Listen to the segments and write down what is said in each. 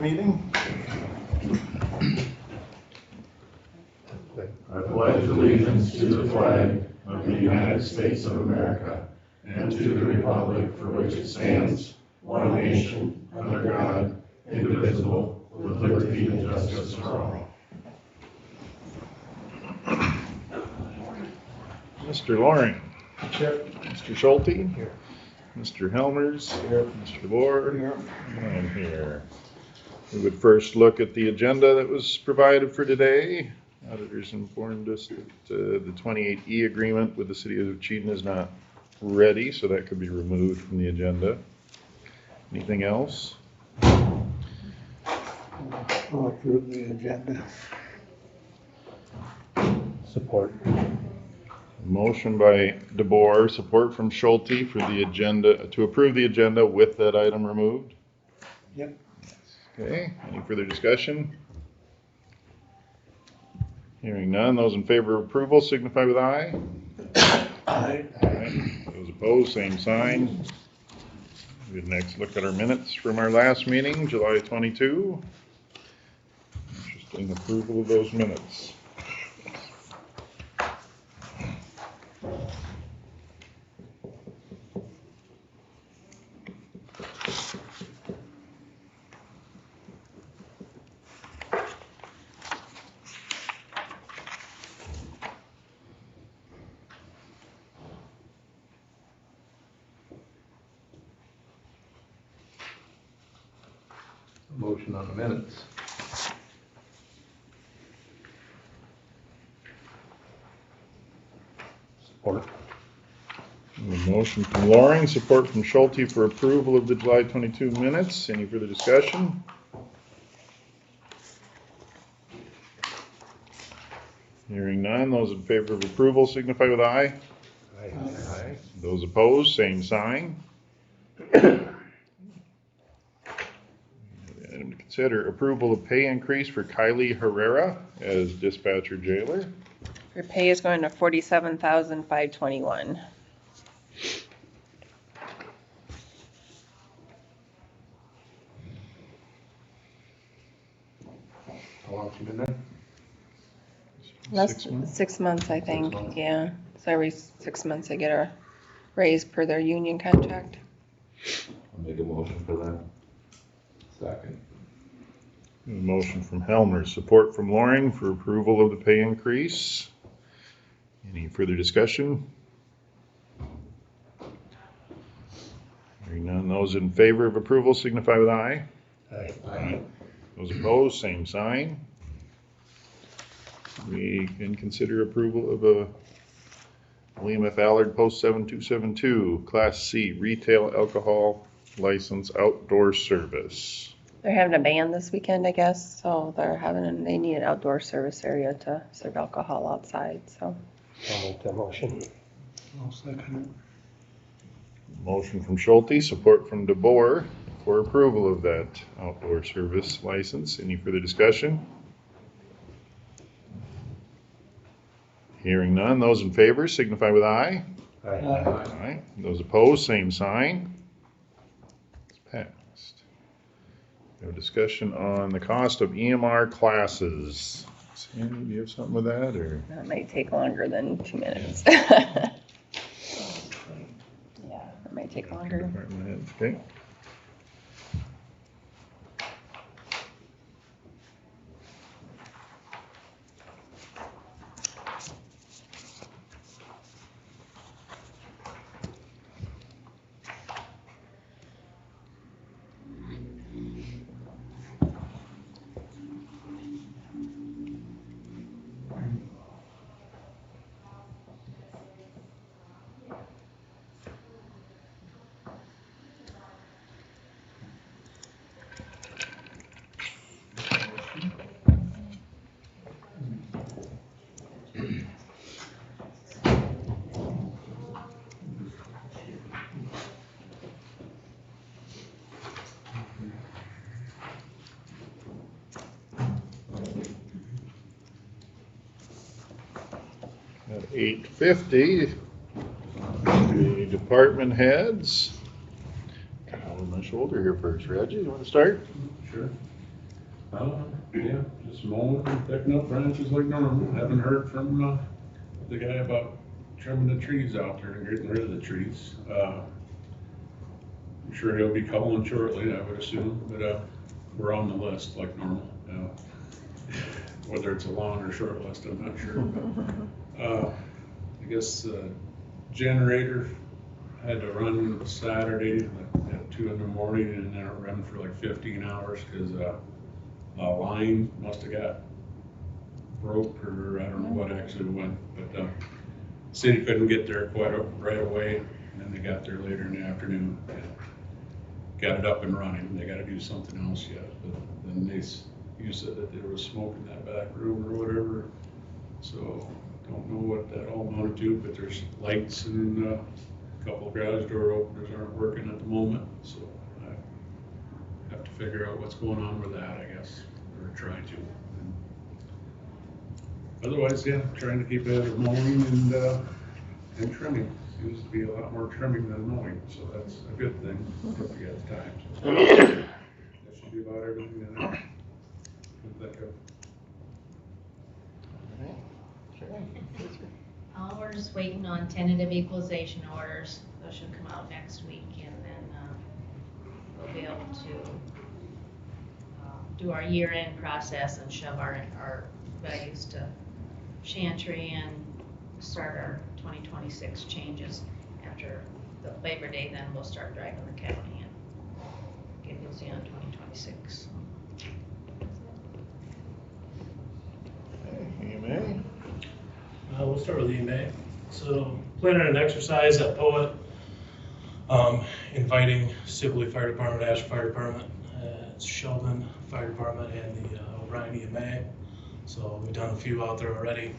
Meeting. I pledge allegiance to the flag of the United States of America and to the republic for which it stands, one nation, under God, indivisible, with liberty and justice for all. Mr. Loring. Here. Mr. Schulte. Here. Mr. Helmers. Here. Mr. DeBoer. Here. And I'm here. We would first look at the agenda that was provided for today. Auditors informed us that the 28E agreement with the city of Cheaton is not ready, so that could be removed from the agenda. Anything else? I'll approve the agenda. Support. Motion by DeBoer, support from Schulte for the agenda, to approve the agenda with that item removed. Yep. Okay, any further discussion? Hearing none, those in favor of approval signify with aye. Aye. Aye. Those opposed, same sign. We'd next look at our minutes from our last meeting, July 22. Interesting approval of those minutes. Motion on the minutes. Support. A motion from Loring, support from Schulte for approval of the July 22 minutes. Any further discussion? Hearing none, those in favor of approval signify with aye. Aye. Those opposed, same sign. Item to consider approval of pay increase for Kylie Herrera as dispatcher jailer. Her pay is going to $47,521. How long has she been there? Less 6 months. 6 months, I think. months. Yeah. So every 6 months they get a raise per their union contract. I'll make a motion for that. Second. A motion from Helmer, support from Loring for approval of the pay increase. Any further discussion? Hearing none, those in favor of approval signify with aye. Aye. Those opposed, same sign. We can consider approval of a William F. Allard Post 7272, Class C, retail alcohol license outdoor service. They're having a band this weekend, I guess. So they need an outdoor service area to serve alcohol outside. So I'll make that motion. I'll second Motion from Schulte, support from DeBoer for approval of that outdoor service license. Any further discussion? Hearing none, those in favor signify with aye. it. Aye. Those opposed, same sign. It's passed. No discussion on the cost of EMR classes. Sandy, do you have something with that, or? that might take longer than 2 minutes. Yeah, it might take longer. Department head, okay. At 8:50, the department heads. Over my shoulder here first. Reggie, you want to start? Sure. Yeah, just mowing and picking up branches like normal. Haven't heard from, the guy about trimming the trees out there and getting rid of the trees. I'm sure he'll be calling shortly, I would assume, but, we're on the list like normal. Whether it's a long or short list, I'm not sure. I guess, generator had to run Saturday at 2 in the morning, and then it ran for like 15 hours because, a line must have got broke, or I don't know what actually went, but city couldn't get there quite right away, and then they got there later in the afternoon and got it up and running. They got to do something else yet, but then you said that there was smoke in that back room or whatever, so don't know what that all amounted to, but there's lights and a couple of garage door openers aren't working at the moment, so I have to figure out what's going on with that, I guess, or try to. Otherwise, yeah, trying to keep ahead of mowing and trimming. Seems to be a lot more trimming than mowing, so that's a good thing if you get time. So that should be about everything that I can think of. We're just waiting on tentative equalization orders. Those should come out next week, and then we'll be able to do our year-end process and shove our values to Chantry and start our 2026 changes. After the Labor Day, then we'll start driving the county and get busy on 2026. EMA? We'll start with EMA. So planning an exercise at Poet, inviting Sibley Fire Department, Ash Fire Department, Sheldon Fire Department, and the O'Brien EMA. So we've done a few out there already.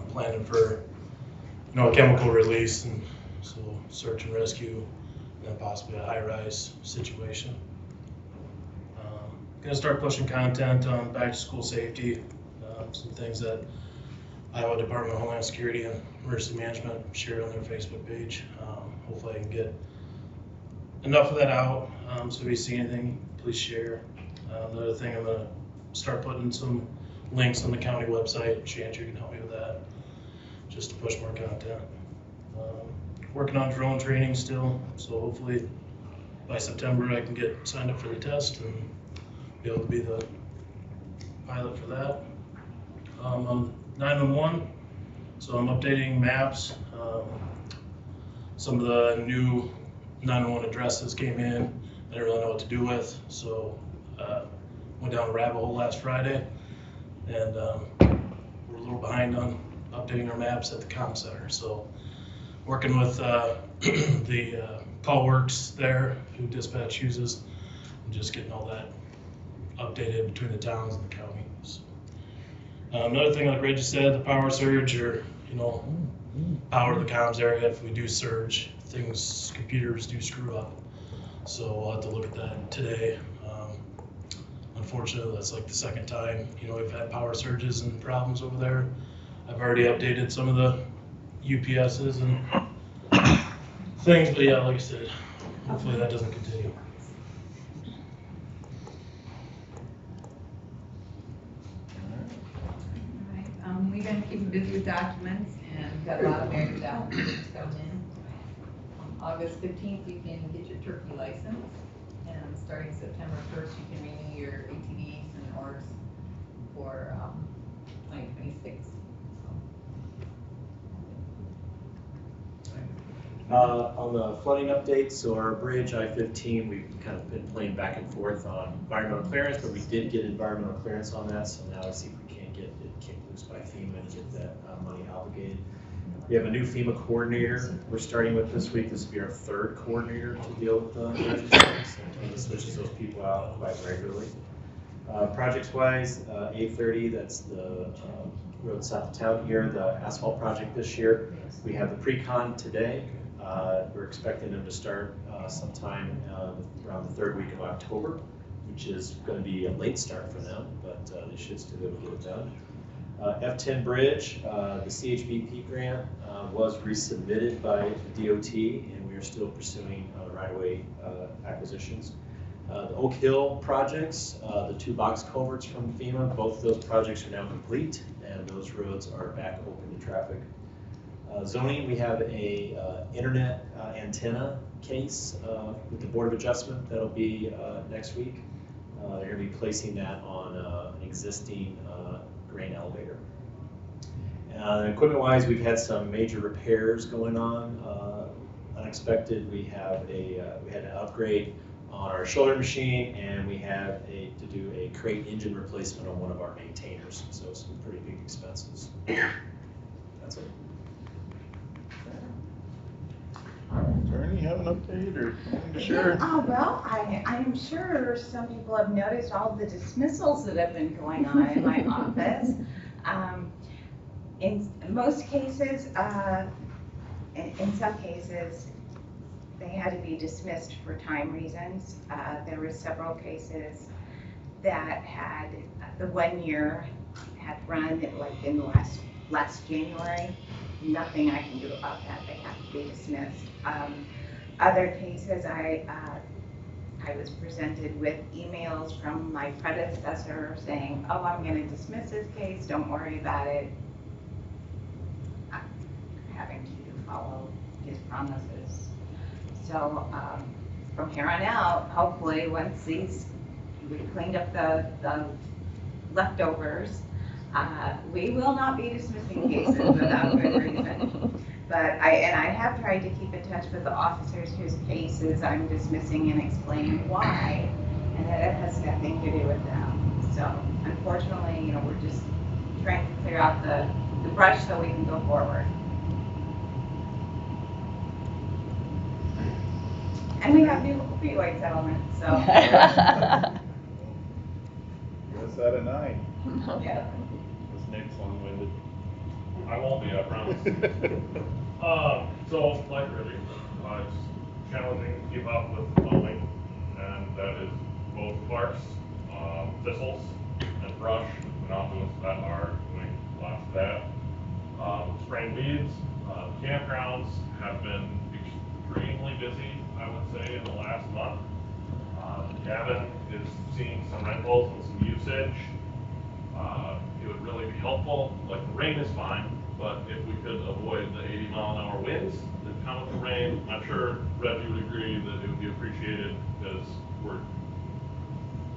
Planning for, a chemical release, and so search and rescue, and then possibly a high-rise situation. Gonna start pushing content on back to school safety, some things that Iowa Department of Homeland Security and Emergency Management share on their Facebook page. Hopefully I can get enough of that out. So if you see anything, please share. Another thing, I'm gonna start putting some links on the county website. Chantry can help me with that, just to push more content. Working on drone training still, so hopefully by September I can get signed up for the test and be able to be the pilot for that. On 911, so I'm updating maps. Some of the new 911 addresses came in. I didn't really know what to do with, so went down a rabbit hole last Friday, and we're a little behind on updating our maps at the comm center. So working with the call works there, who dispatch uses, and just getting all that updated between the towns and the county. So, another thing, like Ray just said, the power surge, or power to the comms area. If we do surge, computers do screw up. So we'll have to look at that today. Unfortunately, that's like the second time, we've had power surges and problems over there. I've already updated some of the UPSs and things, but yeah, like I said, hopefully that doesn't continue. We've been keeping busy with documents and got a lot of marriage applications coming in. On August 15th, you can get your turkey license, and starting September 1st, you can renew your ATVs and ORs for 2026. On the flooding updates, so our bridge I-15, we've kind of been playing back and forth on environmental clearance, but we did get environmental clearance on that, so now let's see if we can't get it kicked loose by FEMA and get that money obligated. We have a new FEMA coordinator we're starting with this week. This will be our third coordinator to deal with the emergencies, and he switches those people out quite regularly. Projects-wise, A30, that's the road south of town here, the asphalt project this year. We have the pre-con today. We're expecting them to start sometime around the third week of October, which is going to be a late start for them, but they should still be able to get it done. F10 Bridge, the CHBP grant was resubmitted by the DOT, and we are still pursuing right-of-way acquisitions. The Oak Hill projects, the 2 box culverts from FEMA, both of those projects are now complete, and those roads are back open to traffic. Zoning, we have a internet antenna case with the Board of Adjustment that'll be next week. They're gonna be placing that on an existing grain elevator. Equipment-wise, we've had some major repairs going on. Unexpected, we had an upgrade on our shoulder machine, and we had to do a crate engine replacement on one of our maintainers. So some pretty big expenses. That's it. Attorney, have an update or sure? Well, I'm sure some people have noticed all the dismissals that have been going on in my office. In most cases, in some cases, they had to be dismissed for time reasons. There were several cases that had the 1 year had run like in last January. Nothing I can do about that. They have to be dismissed. Other cases, I was presented with emails from my predecessor saying, "Oh, I'm going to dismiss this case. Don't worry about it." Having to follow his promises. So from here on out, hopefully, once we cleaned up the leftovers, we will not be dismissing cases without good reason. But I have tried to keep in touch with the officers whose cases I'm dismissing and explaining why, and that it has nothing to do with them. So unfortunately, we're just trying to clear out the brush so we can go forward. And we have new opioid settlements, so. Guess out of 9. Yeah. This Nick's long-winded. I won't be, I promise. So, like really, it's challenging to keep up with the mowing, and that is both Clark's, thistles, and brush, monopolists that are doing lots of that. Spraying weeds, campgrounds have been extremely busy, I would say, in the last month. Gavin is seeing some rentals and some usage. It would really be helpful, like the rain is fine, but if we could avoid the 80-mile-an-hour winds that come with the rain, I'm sure Reggie would agree that it would be appreciated because we're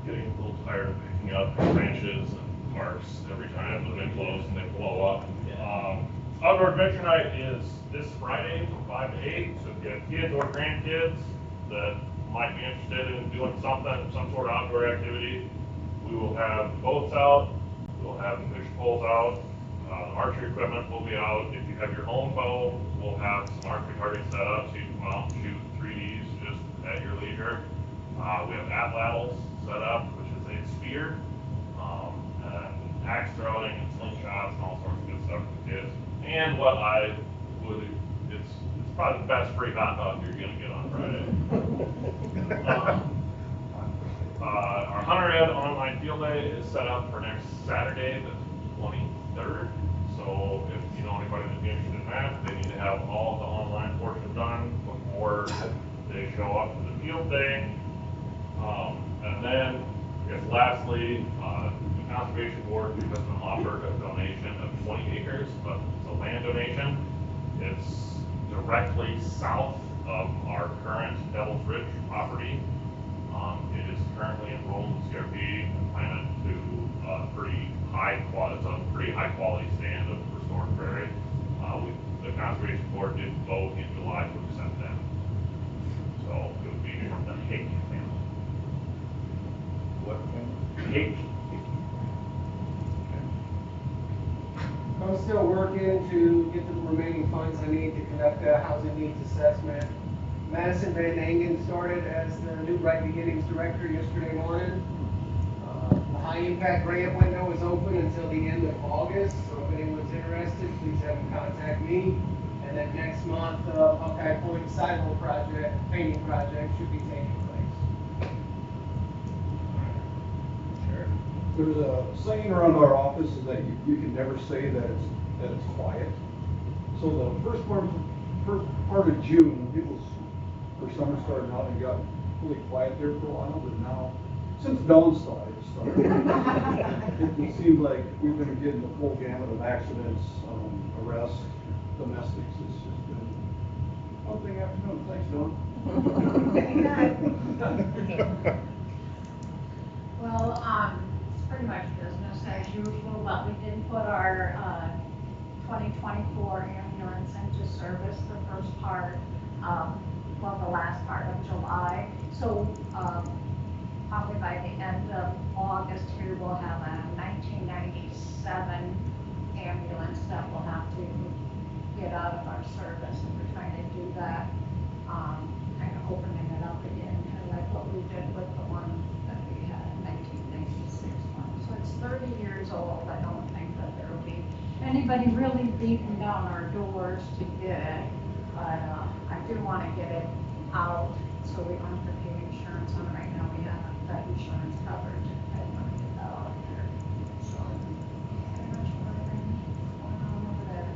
getting a little tired of picking up branches and parks every time the wind blows and they blow up. Outdoor Adventure Night is this Friday from 5 to 8, so if you have kids or grandkids that might be interested in doing some sort of outdoor activity, we will have boats out, we'll have the fish poles out, archery equipment will be out. If you have your own bow, we'll have some archery targets set up so you can come out and shoot 3Ds just at your leisure. We have atlatls set up, which is a spear, and axe throwing and slingshots and all sorts of good stuff for the kids. And what I would, it's probably the best free hot dog you're gonna get on Friday. Our Hunter Ed online field day is set up for next Saturday, the 23rd. So if you know anybody that'd be interested in that, they need to have all the online portion done before they show up to the field day. And then, I guess lastly, the Conservation Board has been offered a donation of 20 acres, but it's a land donation. It's directly south of our current Devil's Ridge property. It is currently enrolled in CRP and planted to a pretty high quality stand of restored prairie. The Conservation Board did vote in July to accept that. So it would be the Hake family. What thing? Hake. I'm still working to get the remaining funds I need to conduct a housing needs assessment. Madison Van Engen started as the new Right Beginnings Director yesterday morning. The high impact grant window is open until the end of August, so if anyone's interested, please have them contact me. And then next month, Hawkeye Point sidewalk project, painting project should be taking place. Sure. There's a saying around our office is that you can never say that it's quiet. So the first part of June, for summer starting out, you got really quiet there for a while, but now, since Dawn started, it seems like we've been getting the full gamut of accidents, arrests, domestics. It's just been one thing after another. Thanks, Dawn. Well, it's pretty much business as usual, but we did put our 2024 ambulance into service the first part, the last part of July. So probably by the end of August here, we'll have a 1997 ambulance that we'll have to get out of our service, and we're trying to do that, kind of opening it up again, kind of like what we did with the one that we had in 1996 one. So it's 30 years old. I don't think that there will be anybody really beating down our doors to get it, but I do want to get it out so we don't have to pay insurance on it. Right now we haven't got insurance coverage. I want to get that out there. So pretty much everything going on over there.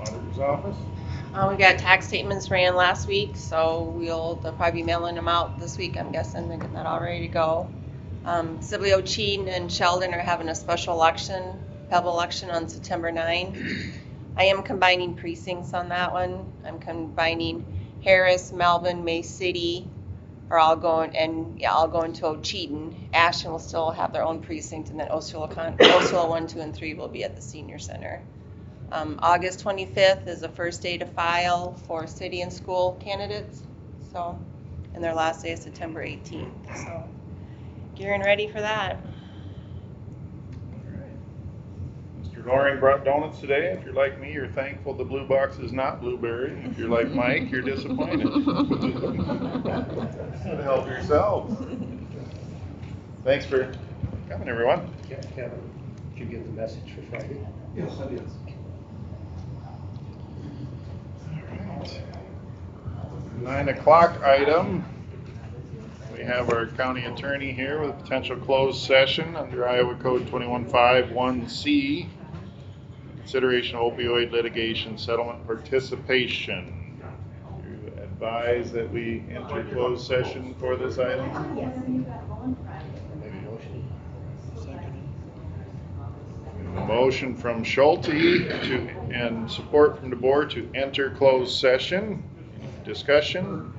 Auditor's office? We got tax statements ran last week, so they'll probably be mailing them out this week, I'm guessing. They're getting that all ready to go. Sibley, O'Chean, and Sheldon are having a special election, Pebble election on September 9. I am combining precincts on that one. I'm combining Harris, Melvin, May City are all going, and yeah, I'll go into O'Chean. Ashton will still have their own precinct, and then Osceola 1, 2, and 3 will be at the senior center. August 25th is the first day to file for city and school candidates. So, and their last day is September 18th. So, gearing ready for that. Mr. Loring brought donuts today. If you're like me, you're thankful the blue box is not blueberry. If you're like Mike, you're disappointed. Help yourselves. Thanks for coming, everyone. Kevin, did you get the message for Friday? Yes, I did. All right. 9 o'clock item. We have our county attorney here with a potential closed session under Iowa Code 2151C. Consideration of opioid litigation settlement participation. You advise that we enter closed session for this item? Maybe motion. A motion from Schulte and support from the board to enter closed session. Discussion?